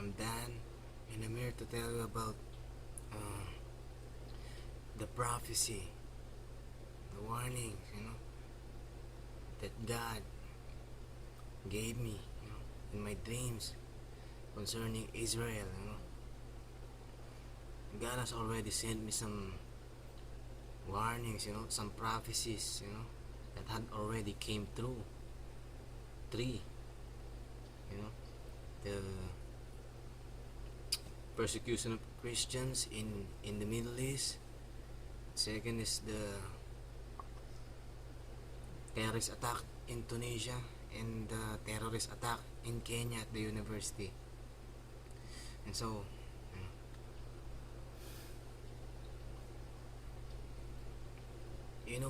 I'm Dan, and I'm here to tell you about uh, the prophecy, the warnings, that God gave me, in my dreams concerning Israel. God has already sent me some warnings, some prophecies, that had already came true. Three, you know, the persecution of Christians in the Middle East. Second is the terrorist attack in Tunisia and the terrorist attack in Kenya at the university. And so,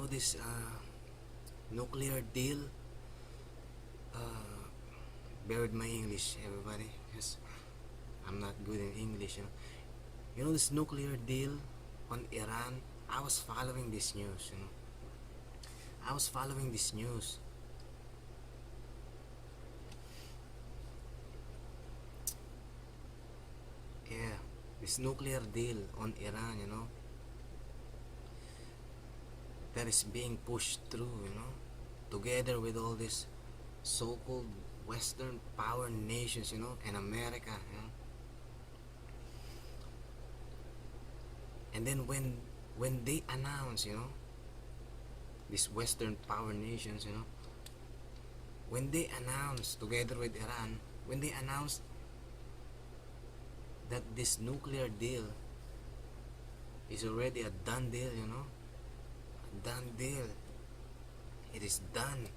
this nuclear deal. Uh, bear with my English, everybody, because I'm not good in English. This nuclear deal on Iran. I was following this news. I was following this news. Yeah, this nuclear deal on Iran, that is being pushed through, together with all these so-called Western power nations, and America, And then when they announce, these Western power nations, when they announce together with Iran, when they announce that this nuclear deal is already a done deal, a done deal. It is done.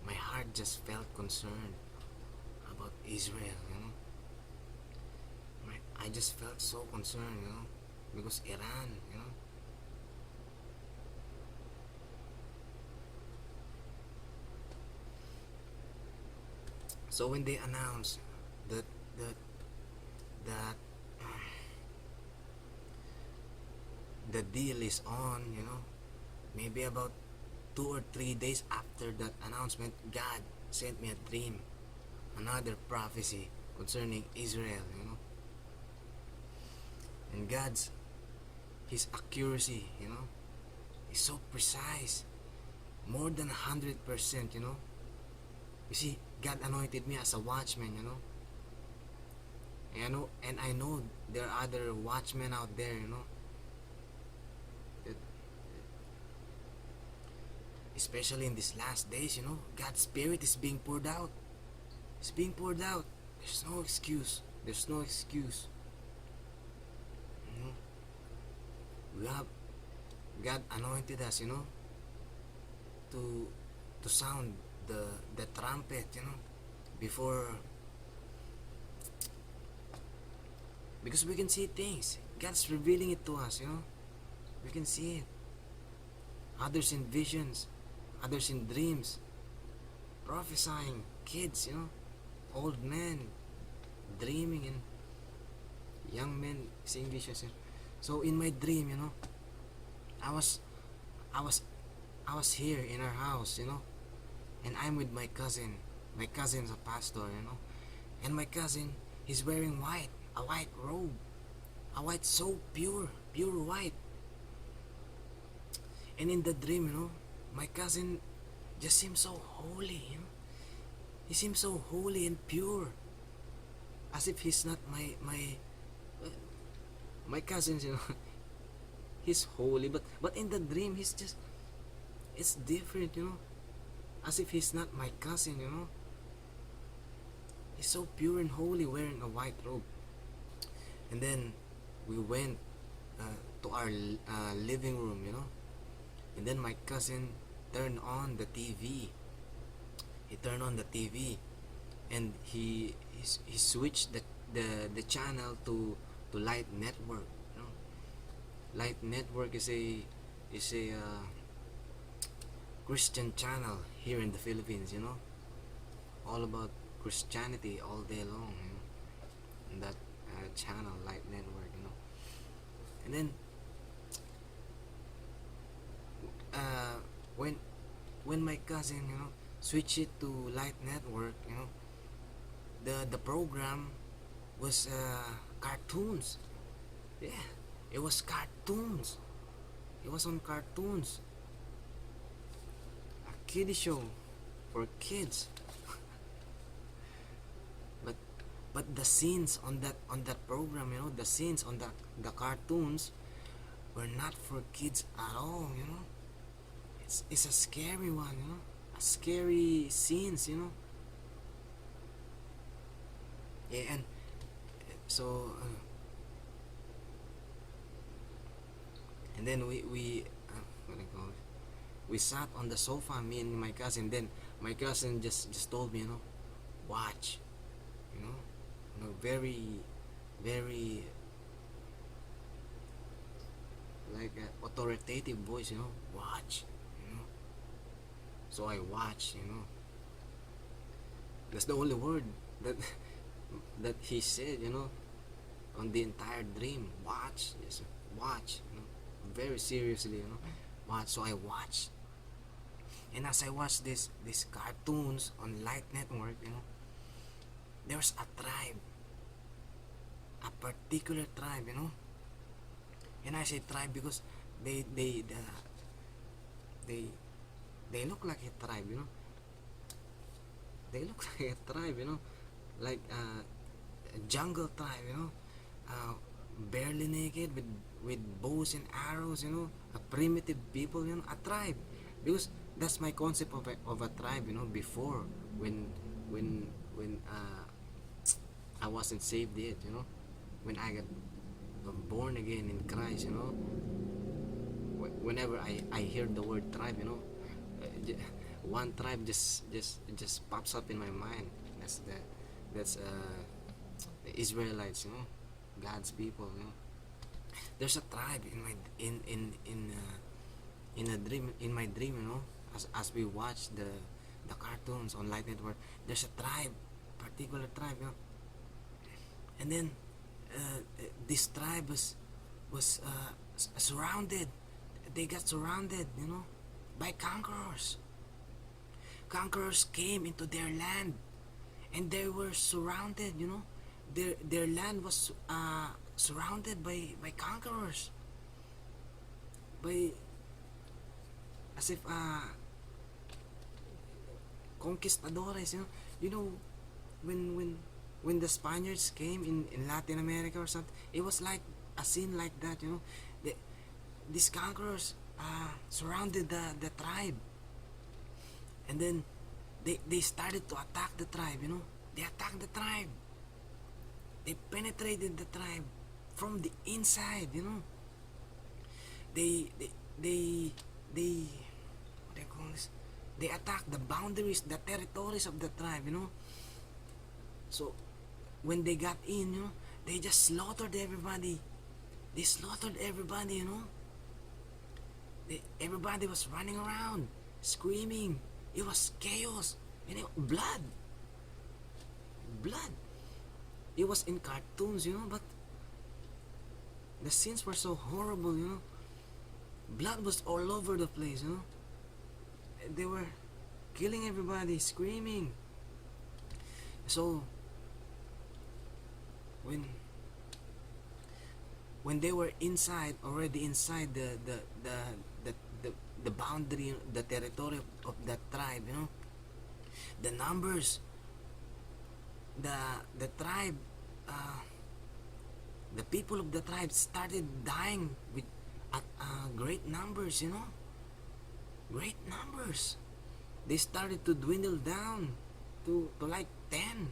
My heart just felt concerned about Israel, I just felt so concerned, because Iran, So when they announced that that that the deal is on, maybe about 2 or 3 days after that announcement, God sent me a dream, another prophecy concerning Israel, And His accuracy, is so precise, more than 100%, You see, God anointed me as a watchman, And I know there are other watchmen out there, that, especially in these last days, God's Spirit is being poured out. It's being poured out. There's no excuse. There's no excuse. We have God anointed us, to sound the trumpet, before, because we can see things. God's revealing it to us, We can see it. Others in visions, others in dreams, prophesying, kids, old men dreaming, and young men seeing visions. So in my dream, I was I was I was here in our house, and I'm with my cousin. My cousin's a pastor, and my cousin, he's wearing white, a white robe, a white, so pure white. And in the dream, my cousin just seems so holy, He seems so holy and pure, as if he's not my cousins, He's holy, but in the dream he's just, it's different, as if he's not my cousin, He's so pure and holy, wearing a white robe. And then we went to our living room, And then my cousin turned on the TV. He turned on the TV, and he switched the channel to Light Network. Light Network is a Christian channel here in the Philippines, all about Christianity all day long, and that channel, Light Network, and then when my cousin, switched it to Light Network, the program was cartoons. Yeah, it was cartoons. It was on cartoons. A kiddie show for kids. But the scenes on that program, the scenes on the cartoons were not for kids at all. It's a scary one. A scary scenes. Yeah, and so and then we what do you call it? We sat on the sofa, me and my cousin. Then my cousin just told me, watch, very very like authoritative voice, watch, so I watched. That's the only word that that he said, on the entire dream. Watch, yes, watch, very seriously, watch. So I watched, and as I watched these cartoons on Light Network, there's a tribe, a particular tribe. And I say tribe because they they look like a tribe. They look like a tribe, like a jungle tribe, uh, barely naked with bows and arrows, a primitive people, a tribe. Because that's my concept of a tribe, before when I wasn't saved yet, when I got born again in Christ. Whenever I hear the word tribe, one tribe just pops up in my mind. That's the Israelites, God's people. There's a tribe in my in a dream, in my dream, as we watch the cartoons on Light Network. There's a tribe, particular tribe. And then this tribe was surrounded. They got surrounded, by conquerors. Conquerors came into their land, and they were surrounded. Their land was surrounded by conquerors, by as if conquistadores. You know when the Spaniards came in Latin America or something, it was like a scene like that. These conquerors surrounded the tribe, and then they started to attack the tribe. They attacked the tribe. They penetrated the tribe from the inside. They what do you call this? They attacked the boundaries, the territories of the tribe. So when they got in, they just slaughtered everybody. They slaughtered everybody. Everybody was running around, screaming. It was chaos, and blood. It was in cartoons, but the scenes were so horrible. Blood was all over the place. They were killing everybody, screaming. So when they were already inside the boundary, the territory of that tribe, the numbers, the tribe, the people of the tribe started dying with great numbers. Great numbers. They started to dwindle down to like 10. Can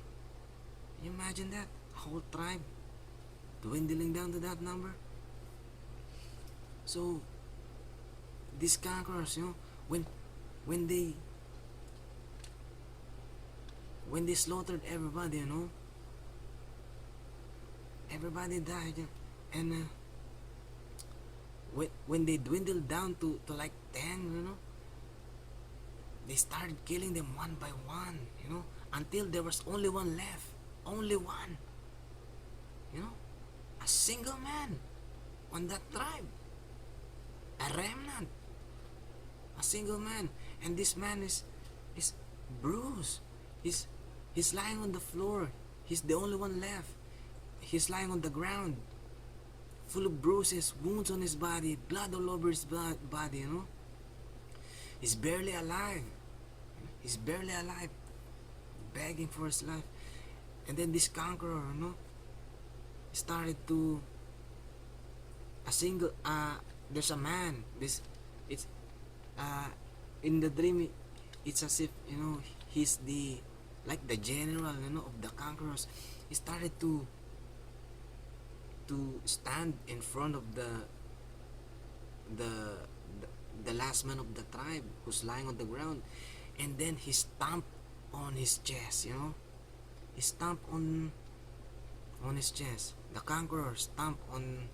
you imagine that? Whole tribe dwindling down to that number. So these conquerors, when they slaughtered everybody, everybody died. And when they dwindled down to like 10, they started killing them one by one, until there was only one left. Only one. A single man on that tribe. A remnant. A single man. And this man is bruised. He's He's lying on the floor. He's the only one left. He's lying on the ground, full of bruises, wounds on his body, blood all over his body, you know. He's barely alive. He's barely alive, begging for his life. And then this conqueror, you know, started to there's a man. It's in the dream, it's as if, you know, he's the like the general, you know, of the conquerors. He started to stand in front of the the last man of the tribe who's lying on the ground, and then he stamped on his chest, you know. He stamped on his chest. The conqueror stamped on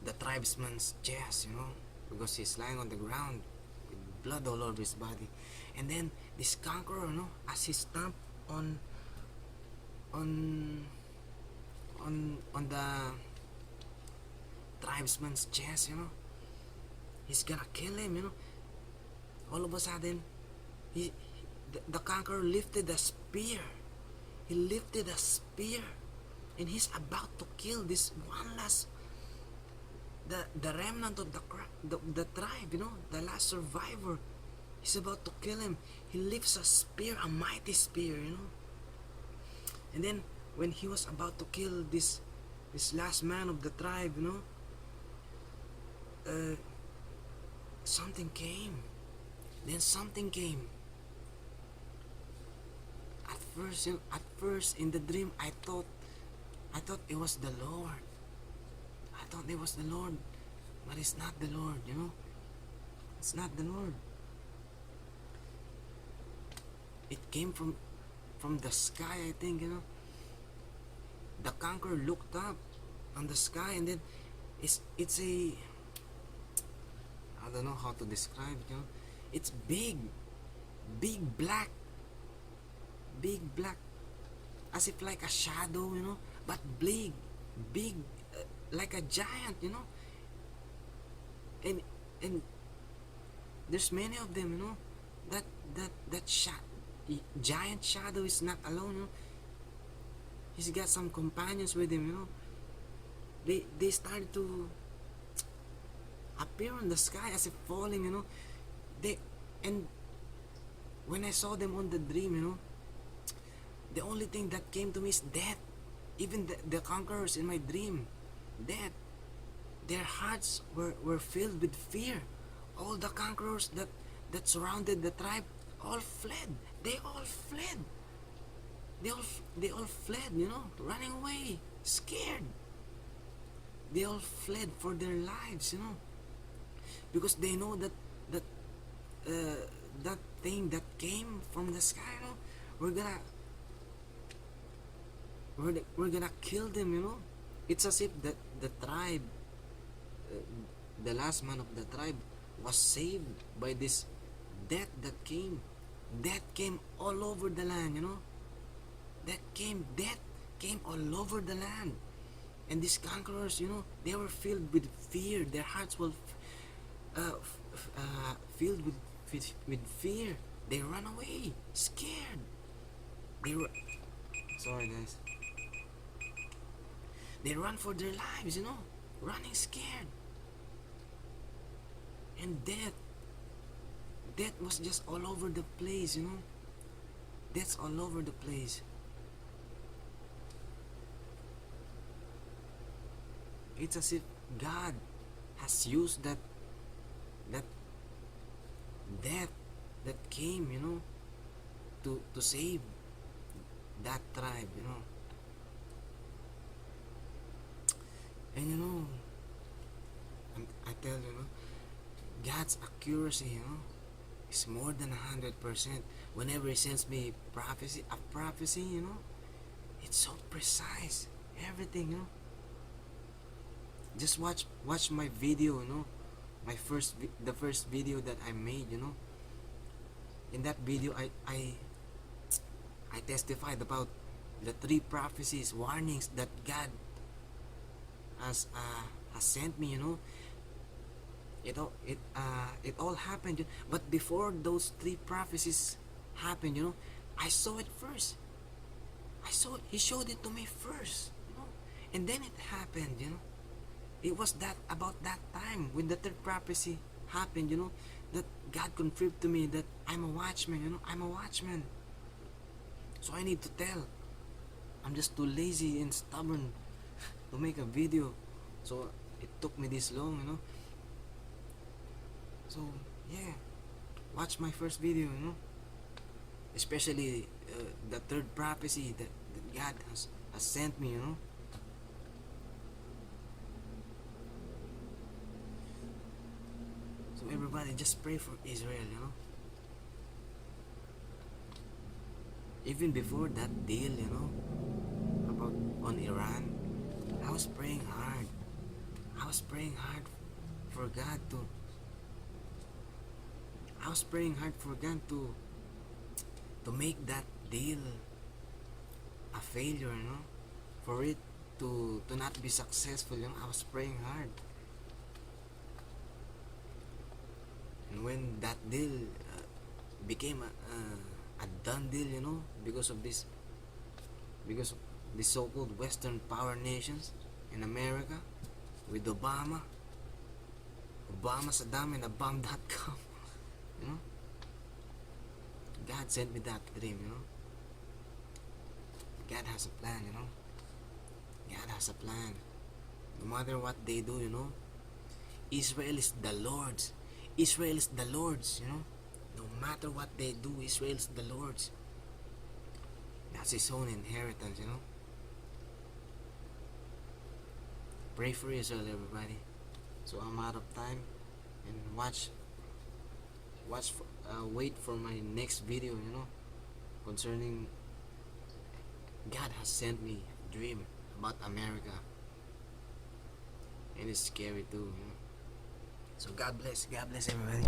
the tribesman's chest, you know, because he's lying on the ground with blood all over his body. And then this conqueror, you know, as he stamped on on the tribesman's chest, you know, he's gonna kill him, you know. All of a sudden, the conqueror lifted a spear. He lifted a spear, and he's about to kill this one last, the remnant of the tribe, you know, the last survivor. He's about to kill him. He lifts a spear, a mighty spear, you know. And then when he was about to kill this last man of the tribe, you know, something came. Then something came. At first in the dream, I thought it was the Lord. I thought it was the Lord, but it's not the Lord, you know. It's not the Lord. It came from the sky, I think, you know. The conqueror looked up on the sky, and then it's a, I don't know how to describe it, you know. It's big black, as if like a shadow, you know, but big, like a giant, you know. And there's many of them, you know. That giant shadow is not alone, you know. He's got some companions with him, you know. They started to appear in the sky as if falling, you know. And when I saw them on the dream, you know, the only thing that came to me is death. Even the conquerors in my dream, death. Their hearts were filled with fear. All the conquerors that surrounded the tribe all fled. They all fled. They all fled, you know, running away, scared. They all fled for their lives, you know, because they know that that thing that came from the sky, you know, we're gonna kill them, you know. It's as if the tribe, the last man of the tribe, was saved by this death that came. Death came all over the land, you know. Death came all over the land. And these conquerors, you know, they were filled with fear. Their hearts were filled with fear. They ran away, scared. Sorry, guys. They run for their lives, you know, running scared. And death was just all over the place, you know. Death's all over the place. It's as if God has used that death that came, you know, to save that tribe, you know. And you know, I tell you, know, God's accuracy, you know, is more than 100%. Whenever He sends me a prophecy, you know, it's so precise. Everything, you know. Just watch my video, you know, the first video that I made, you know. In that video, I testified about the 3 prophecies, warnings that God has sent me, you know. It all happened, but before those 3 prophecies happened, you know, I saw it first. I saw it. He showed it to me first, you know. And then it happened, you know. It was that about that time when the third prophecy happened, you know, that God confirmed to me that I'm a watchman, you know. I'm a watchman. So I need to tell. I'm just too lazy and stubborn to make a video. So it took me this long, you know. So yeah, watch my first video, you know. Especially the third prophecy that God has sent me, you know. So everybody just pray for Israel, you know. Even before that deal, you know, about on Iran, I was praying hard. I was praying hard for God to I was praying hard for God to make that deal a failure, you know, for it to not be successful, you know. I was praying hard. And when that deal became a done deal, you know, because of the so-called Western power nations in America with Obama, Saddam, and a bomb.com, you know. God sent me that dream, you know. God has a plan, you know. God has a plan. No matter what they do, you know, Israel is the Lord's. Israel is the Lord's, you know. No matter what they do, Israel is the Lord's. That's His own inheritance, you know. Pray for Israel, everybody. So I'm out of time, and wait for my next video, you know, concerning God has sent me a dream about America, and it's scary too, you know. So God bless everybody.